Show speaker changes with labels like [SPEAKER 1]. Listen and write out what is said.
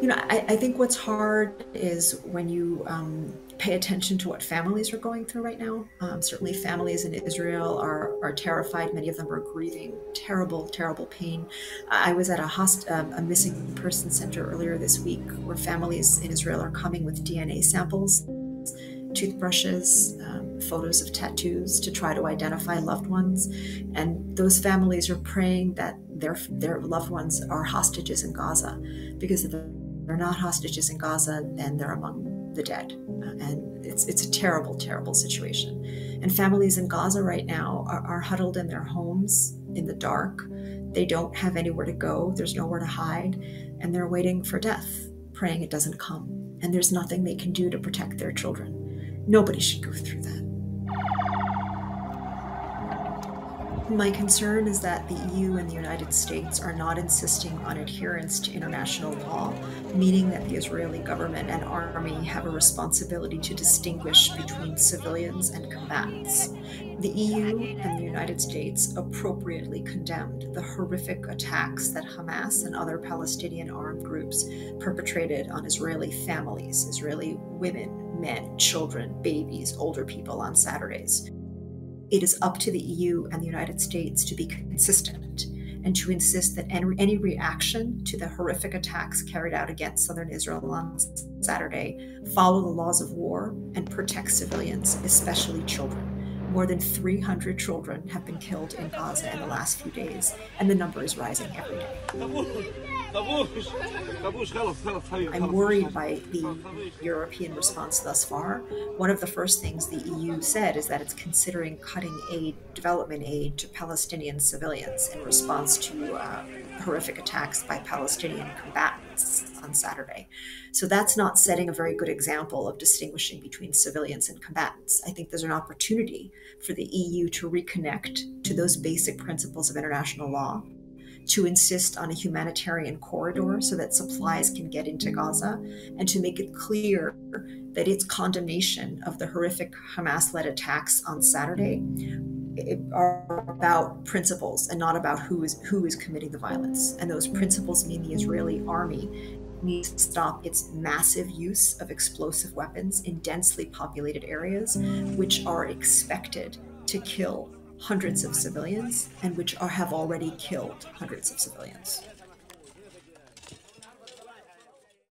[SPEAKER 1] I think what's hard is when you pay attention to what families are going through right now. Certainly, families in Israel are terrified. Many of them are grieving terrible, terrible pain. I was at a missing person center earlier this week where families in Israel are coming with DNA samples, toothbrushes, photos of tattoos to try to identify loved ones. And those families are praying that their loved ones are hostages in Gaza, because if they're not hostages in Gaza, then they're among the dead. And it's a terrible, terrible situation. And families in Gaza right now are huddled in their homes in the dark. They don't have anywhere to go. There's nowhere to hide. And they're waiting for death, praying it doesn't come. And there's nothing they can do to protect their children. Nobody should go through that. My concern is that the EU and the United States are not insisting on adherence to international law, meaning that the Israeli government and army have a responsibility to distinguish between civilians and combatants. The EU and the United States appropriately condemned the horrific attacks that Hamas and other Palestinian armed groups perpetrated on Israeli families, Israeli women, men, children, babies, older people on Saturdays. It is up to the EU and the United States to be consistent and to insist that any reaction to the horrific attacks carried out against southern Israel on Saturday follow the laws of war and protect civilians, especially children. More than 300 children have been killed in Gaza in the last few days, and the number is rising every day. I'm worried by the European response thus far. One of the first things the EU said is that it's considering cutting development aid to Palestinian civilians in response to horrific attacks by Palestinian combatants on Saturday. So that's not setting a very good example of distinguishing between civilians and combatants. I think there's an opportunity for the EU to reconnect to those basic principles of international law, to insist on a humanitarian corridor so that supplies can get into Gaza, and to make it clear that its condemnation of the horrific Hamas-led attacks on Saturday are about principles and not about who is committing the violence. And those principles mean the Israeli army needs to stop its massive use of explosive weapons in densely populated areas, which are expected to kill hundreds of civilians and which have already killed hundreds of civilians.